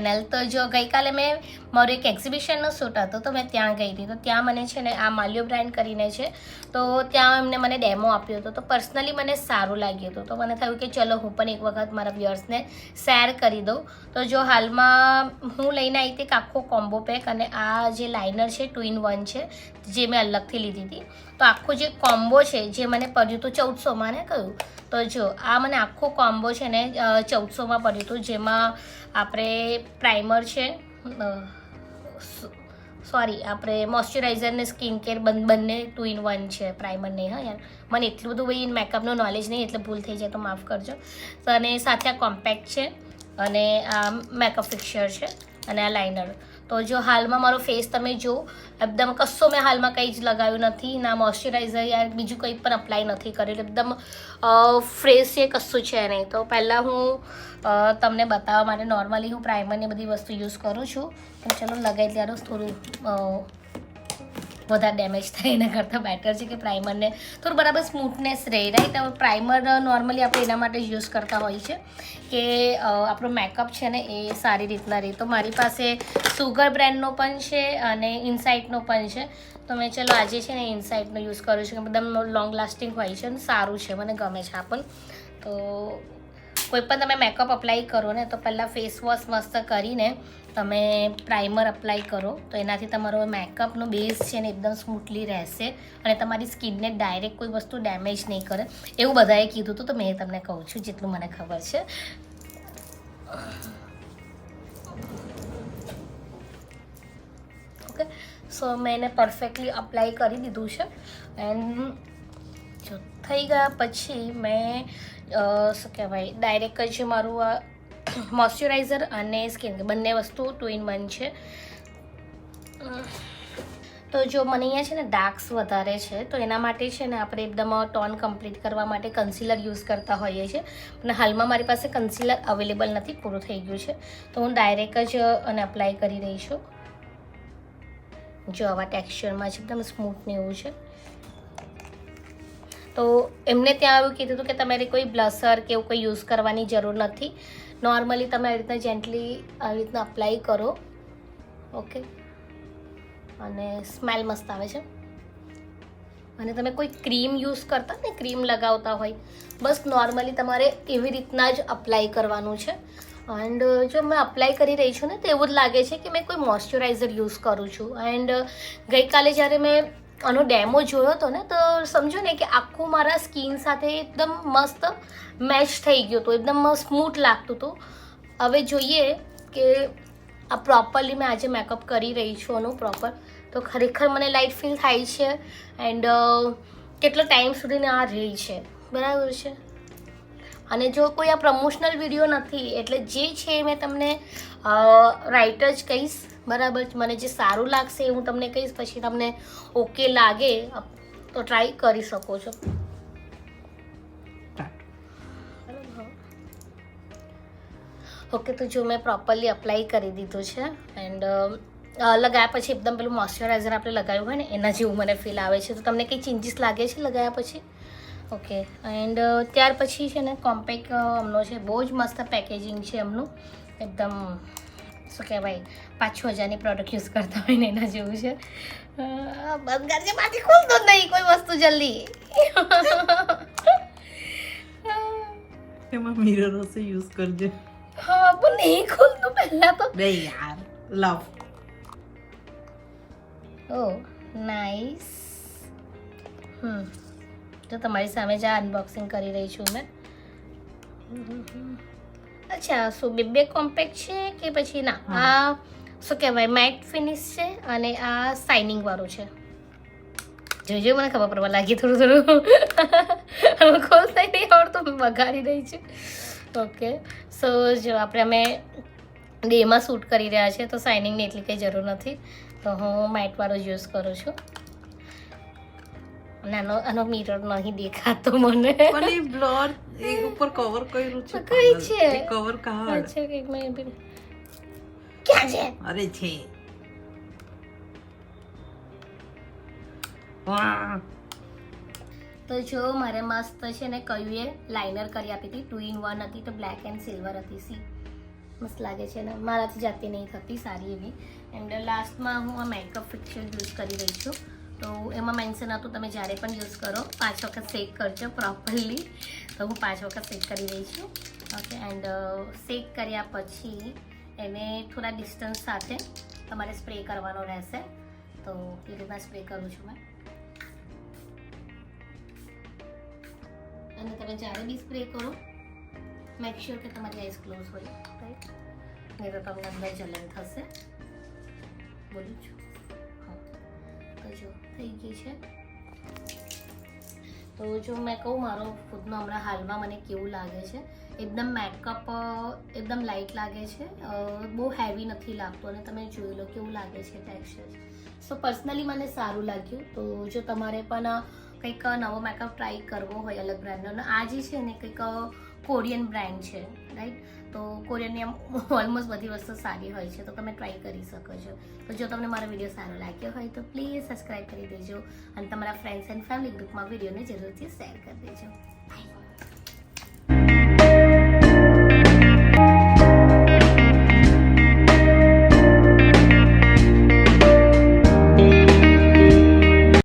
Channel. તો જો ગઈકાલે મેં મારો એક એક્ઝિબિશનનો શૂટ હતો તો મેં ત્યાં ગઈ હતી. તો ત્યાં મને છે ને આ માલ્યો બ્રાન્ડ કરીને છે તો ત્યાં એમને મને ડેમો આપ્યો હતો. તો પર્સનલી મને સારું લાગ્યું હતું. તો મને થયું કે ચલો હું પણ એક વખત મારા વ્યુઅર્સને શેર કરી દઉં. તો જો હાલમાં હું લઈને આવી હતી એક આખો કોમ્બો પેક, અને આ જે લાઇનર છે 2 in 1 છે જે મેં અલગથી લીધી હતી. તો આખો જે કોમ્બો છે જે મને પડ્યું હતું 1400માં ને કહ્યું. તો જો આ મને આખો કોમ્બો છે ને 1400માં પડ્યું હતું, જેમાં આપણે પ્રાઇમર છે, સોરી આપણે મોઇશ્ચરાઇઝર ને સ્કિન કેર બંને 2 in 1 છે, પ્રાઇમર નહીં. હા યાર, મને એટલું બધું ભાઈ મેકઅપનું નોલેજ નહીં એટલે ભૂલ થઈ જાય તો માફ કરજો. તો અને સાથે આ કોમ્પેક્ટ છે અને આ મેકઅપ ફિક્સર છે અને આ લાઇનર. તો જો હાલમાં મારો ફેસ તમે જો એકદમ કશો મેં હાલમાં કંઈ જ લગાવ્યું નથી, ના મોઇશ્ચરાઇઝર યાર બીજું કંઈ પણ અપ્લાય નથી કરેલું, એકદમ ફ્રેશ છે, કશું છે નહીં. તો પહેલાં હું તમને બતાવવા માટે નોર્મલી હું પ્રાઇમરની બધી વસ્તુ યુઝ કરું છું, પણ ચલો લગાવી ત્યારે થોડું વધારે ડેમેજ થાય એના કરતાં બેટર છે કે પ્રાઇમરને થોડું બરાબર સ્મૂથનેસ રહે, રાઈટ. હવે પ્રાઇમર નોર્મલી આપણે એના માટે જ યુઝ કરતા હોઈએ છીએ કે આપણો મેકઅપ છે ને એ સારી રીતના રહે. તો મારી પાસે સુગર બ્રાન્ડનો પણ છે અને ઇનસાઇટનો પણ છે. તો મેં ચલો આજે છે ને ઇનસાઇટનો યુઝ કરું છું કે એકદમ લોંગ લાસ્ટિંગ હોય છે અને સારું છે, મને ગમે છે આ પણ. તો કોઈ પણ તમે મેકઅપ અપ્લાય કરો ને તો પહેલાં ફેસ વોશ મસ્ત કરીને તમે પ્રાઇમર અપ્લાય કરો તો એનાથી તમારો મેકઅપનો બેઝ છે ને એકદમ સ્મૂથલી રહેશે અને તમારી સ્કિનને ડાયરેક્ટ કોઈ વસ્તુ ડેમેજ નહીં કરે. એવું બધાએ કીધું હતું તો મેં તમને કહું છું જેટલું મને ખબર છે. ઓકે, સો મેં એને પરફેક્ટલી અપ્લાય કરી દીધું છે. એન્ડ જો થઈ ગયા પછી મેં શું કહેવાય ડાયરેક્ટ જ મારું આ મોઇશ્ચરાઇઝર અને સ્કિન બંને વસ્તુ 2 in 1 છે. તો જો મને અહીંયા છે ને ડાર્ક્સ વધારે છે તો એના માટે છે ને આપણે એકદમ ટોન કમ્પ્લીટ કરવા માટે કન્સીલર યુઝ કરતા હોઈએ છીએ, પણ હાલમાં મારી પાસે કન્સીલર અવેલેબલ નથી, પૂરું થઈ ગયું છે. તો હું ડાયરેક્ટ જ અને અપ્લાય કરી રહી છું. જો આવા ટેક્સચરમાં છે, એકદમ સ્મૂથ ને એવું છે. તો એમને ત્યાં એવું કીધું હતું કે તમારે કોઈ બ્લશર કે એવું કોઈ યુઝ કરવાની જરૂર નથી, નોર્મલી તમે આવી રીતના જેન્ટલી આવી રીતના અપ્લાય કરો. ઓકે, અને સ્મેલ મસ્ત આવે છે. અને તમે કોઈ ક્રીમ યુઝ કરતા ને ક્રીમ લગાવતા હોય, બસ નોર્મલી તમારે એવી રીતના જ અપ્લાય કરવાનું છે. એન્ડ જો મેં અપ્લાય કરી રહી છું ને તો એવું જ લાગે છે કે મેં કોઈ મોઇશ્ચરાઇઝર યુઝ કરું છું. એન્ડ ગઈકાલે જ્યારે મેં આનો ડેમો જોયો હતો ને તો સમજો ને કે આખું મારા સ્કિન સાથે એકદમ મસ્ત મેચ થઈ ગયું હતું, એકદમ સ્મૂથ લાગતું હતું. હવે જોઈએ કે આ પ્રોપરલી મેં આજે મેકઅપ કરી રહી છું આનું પ્રોપર, તો ખરેખર મને લાઇટ ફીલ થાય છે. એન્ડ કેટલો ટાઈમ સુધીને આ રહી છે, બરાબર છે. અને જો કોઈ આ પ્રમોશનલ વિડીયો નથી એટલે જે છે મેં તમને રાઈટ જ કહીશ, બરાબર. મને જે સારું લાગશે એ હું તમને કહીશ, પછી તમને ઓકે લાગે તો ટ્રાય કરી શકો છો. ઓકે, તો જો મેં પ્રોપરલી અપ્લાય કરી દીધું છે. એન્ડ લગાવ્યા પછી એકદમ પેલું મોઇશ્ચરાઇઝર આપણે લગાવ્યું હોય ને એના જેવું મને ફીલ આવે છે. તો તમને કંઈ ચેન્જીસ લાગે છે લગાવ્યા પછી? ઓકે, એન્ડ ત્યાર પછી છે ને કોમ્પેક્ટ એમનો છે, બહુ જ મસ્ત પેકેજિંગ છે એમનું, એકદમ શું કહેવાય 5-6 હજારની પ્રોડક્ટ યુઝ કરતા હોય ને એના જેવું છે. બંધ કરજે, પાછી ખોલતો જ નહીં કોઈ વસ્તુ જલ્દી. એમાં મિરર હશે, યુઝ કરજે. હા પણ નહીં ખોલતું પહેલા તો. બે યાર, લવ. ઓ નાઇસ. તો તમારી સામે જ આ અનબોક્સિંગ કરી રહી છું મેં. અચ્છા, શું બે કોમ્પેક્ટ છે કે પછી ના? આ શું કહેવાય મેટ ફિનિશ છે અને આ શાઇનિંગ વાળું છે. જોજો મને ખબર પડવા લાગી થોડું થોડું ખોલતા નહીં આવડતું, બગાડી રહી છું. ઓકે, સો જો અમે ડેમાં શૂટ કરી રહ્યા છીએ તો શાઇનિંગની એટલી કંઈ જરૂર નથી, તો હું મેટવાળો જ યુઝ કરું છું. આનો મિરર નહીં દેખાતો મને, પણ એ બ્લર એક ઉપર કવર કર્યું છે. કઈ છે કવર કાઢ. અચ્છા, એક મિનિટ, ક્યાં છે? અરે છે. વાહ, તો જો મારે મસ્ત છે ને કયું એ લાઇનર કરી આપી હતી, 2 in 1 હતી, તો બ્લેક એન્ડ સિલ્વર હતી. સી મસ્ત લાગે છે ને મારાથી જાતે નહીં થતી સારી એવી. એન્ડ લાસ્ટમાં હું આ મેકઅપ ફિક્સર યુઝ કરી રહી છું. તો એમાં મેન્શન હતું તમે જ્યારે પણ યુઝ કરો 5 વખત શેક કરજો પ્રોપરલી. તો હું 5 વખત શેક કરી રહી છું. ઓકે એન્ડ શેક કર્યા પછી એને થોડા ડિસ્ટન્સ સાથે તમારે સ્પ્રે કરવાનો રહેશે. તો એ રીતના સ્પ્રે કરું છું મેં. અને તમે જ્યારે બી સ્પ્રે કરો મેક શ્યોર કે તમારી આઈસ ક્લોઝ હોય, રાઈટ? નહીં તો તમને અંદર જલન થશે. બોલું છું તો જો થઈ ગઈ છે. તો જો મેં કહું મારો ખુદનો હમણાં હાલમાં મને કેવું લાગે છે, એકદમ મેકઅપ એકદમ લાઇટ લાગે છે, બહુ હેવી નથી લાગતું. અને તમે જોઈ લો કેવું લાગે છે ટેક્સચર. સો પર્સનલી મને સારું લાગ્યું. તો જો તમારે પણ કંઈક નવો મેકઅપ ટ્રાય કરવો હોય અલગ બ્રાન્ડનો, આ જે છે ને કંઈક કોરિયન બ્રાન્ડ છે, રાઈટ? તો કોરિયનની આમ ઓલમોસ્ટ બધી વસ્તુ સારી હોય છે, તો તમે ટ્રાય કરી શકો છો. તો જો તમને મારો વિડીયો સારો લાગ્યો હોય તો પ્લીઝ સબસ્ક્રાઈબ કરી દેજો અને તમારા ફ્રેન્ડ્સ એન્ડ ફેમિલી ગ્રુપમાં વિડીયોને જરૂરથી શેર કરી દેજો. બાય.